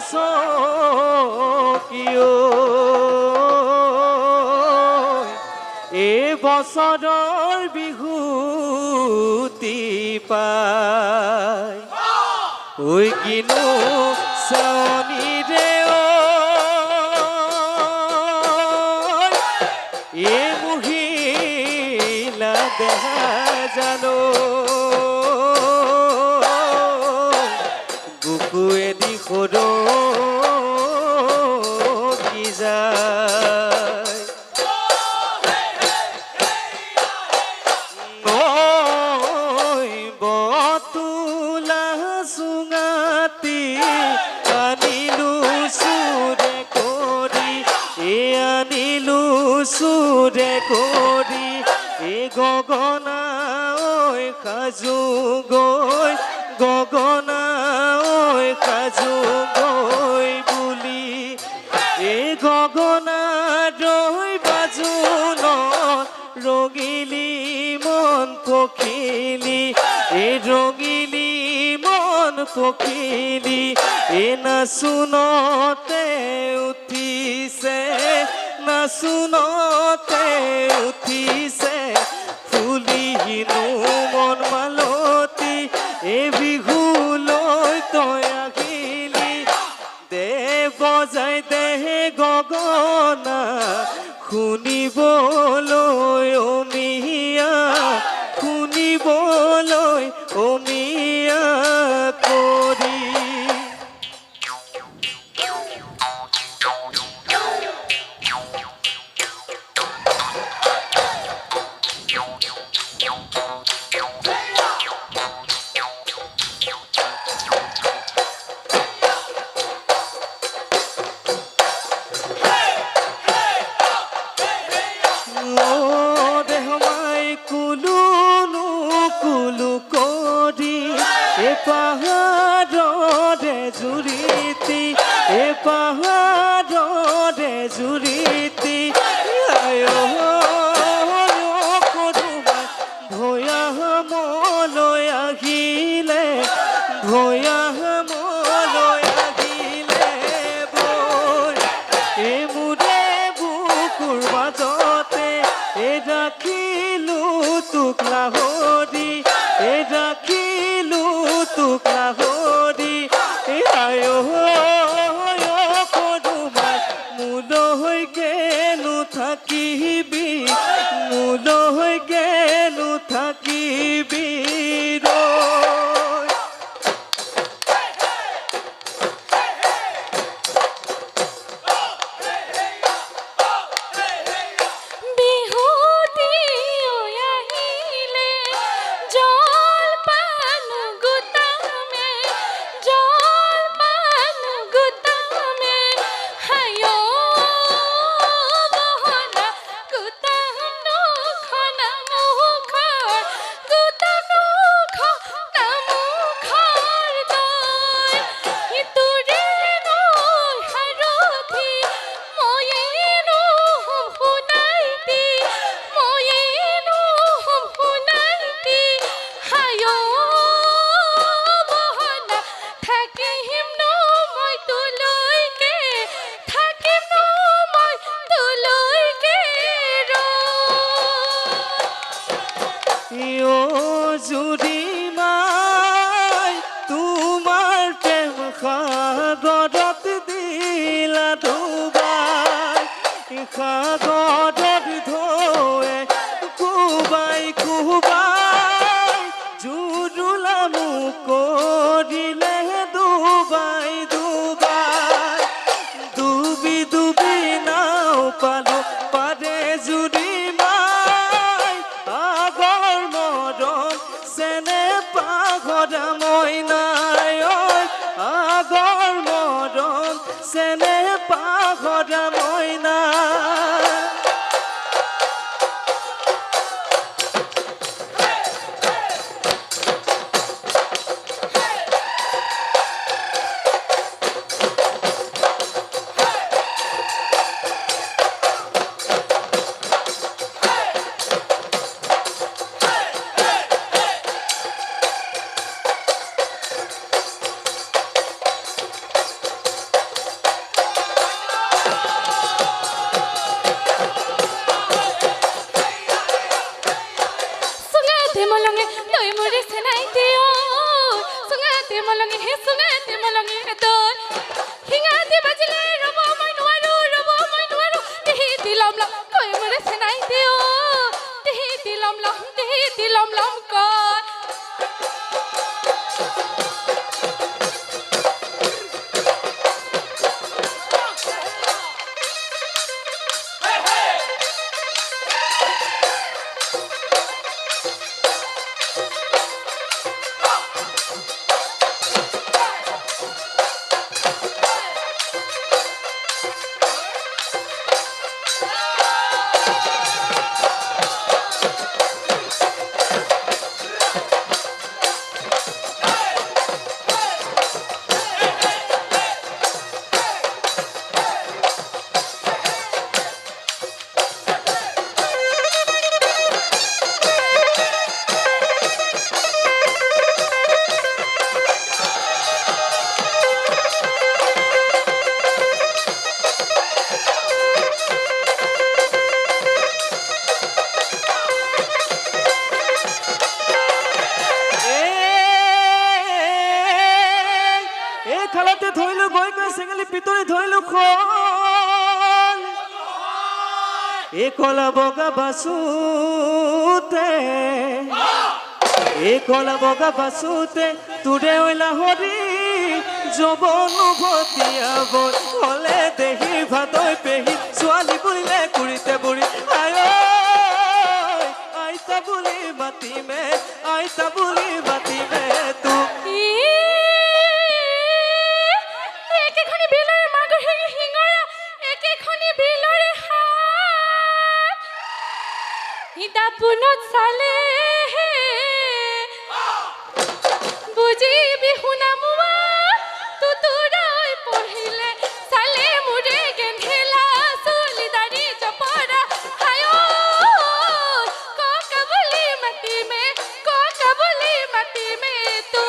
চকিও এই বছৰৰ বিহুতি পাই ঐ কিনো চাৱনিৰে এই মহিলা দেখা জানো বুকুৱে দি সৰকি যায় বতুলা চুঙাতি আনিলো চুৰে কৰি আনিলো চুৰে কৰি এই গগনা ঐ সাজু গৈ গগনা ঐ সাজু গৈ বুলি এই গগনা ৰৈ বাজুনত ৰঙিলি মন পখিলি এই ৰঙিলি মন পখিলি এই নাচোনতে উঠিছে নাচোনতে উঠিছে ফুলিহিনো মন মালতী এই বিহুলৈ তই আহিলি দে বজাই দে গগনা শুনিবলৈ অমিয়া শুনিবলৈ অমিয়া কৰি পাহাড়ে জুৰিতি এ পাহাড়ে জুৰিতি ভৈয়ামলৈ আহিলে ভৈয়ামলৈ আহিলে বৈ এ মোৰে বুকুৰ মাজতে এ ৰাখিলো তোক লাহৰি এ ৰাখিলো তোক লাহৰি আয়ো কৰুমাই মোলৈ গেলো থাকিবি মোলৈ গেলো থাকিবি জুৰিমাই তোমাৰ প্ৰেম সাগৰত দিলা ডুবাই সাগৰত ঢৌৱে কোবাই কোবাই জুৰুলা মোক কৰিলে ডুবাই ডুবাই ডুবি ডুবি নাও পালো পাৰে জুৰিমাই আগৰ মৰম চেনে পাঘৰা মইনাই আগৰ মৰম চেনে পাঘৰা মইনা মলঙি হে চুঙে তে মলঙি দল হিঙাতে বাজিলে ৰব মই নোৱাৰো তেহি দিলম লম কৈ মৰে চেনাই দিও তেহি দিলম লম কয় খালাতে ধইলো বই কই সিঙ্গলি পিতরি ধইলো খোল এ কলা বগা বাসুতে তুরে ওইলা হরি যবন ভতিয়াব হলে দেহি ভাতই পেহি ছোৱালী বুলিলে কুড়িতে বুড়ি আইতা বুলি মাতিমে তু পুনত চালে বুজিবি শুনামুৱা তুতুৰাই পঢ়িলে চালে মুৰে গেন্ধেলা চুলি দাড়ি জপৰা হায় ককা বুলি মাতিমে তো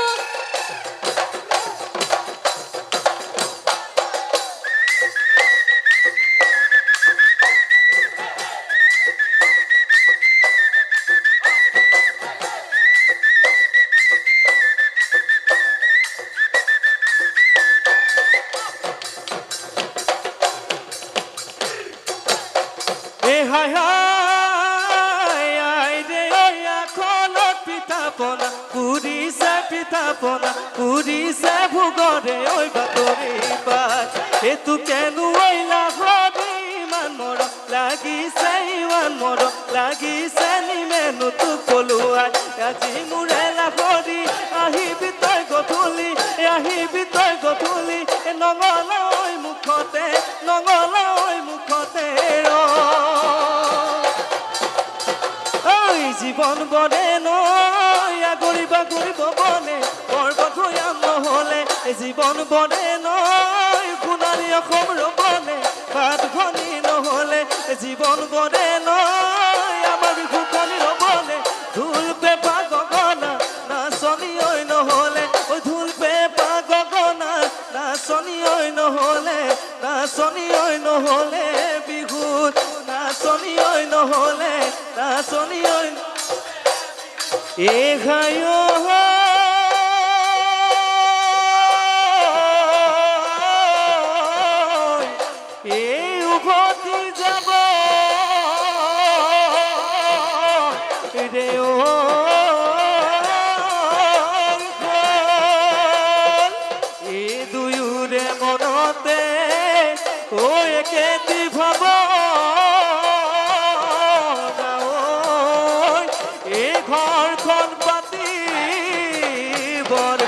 হায় হায় রে খলত পিঠা পনা পুরিছে ভোগরে ওই বাতরি পাত এতু কেনু ওইলা হবি ইমান মৰম লাগিছে নিমেনু তু কলুৱাই আজি মোৰে লাহৰি আহিবি তই গধূলি নঙলা ঐ মুখতে জীবন বনে নয় আগৰিব বনে পৰ্বত ভৈয়াম নহলে জীবন বনে নয় সোণাৰী অসম ৰবনে ভাত খনি নহলে জীবন বনে নয় আমাৰ সুখনি ৰবনে ঢোল পেপা গগনা নাচনি ঐ নহলে ঢোল পেপা গগনা নাচনি ঐ নহলে বিহুত নাচনি ঐ নহলে এ ঘায় এই উভতি যাব রে এ দুয়োৰে মনতে একেটি ভাব ঘৰখন পাতি বৰ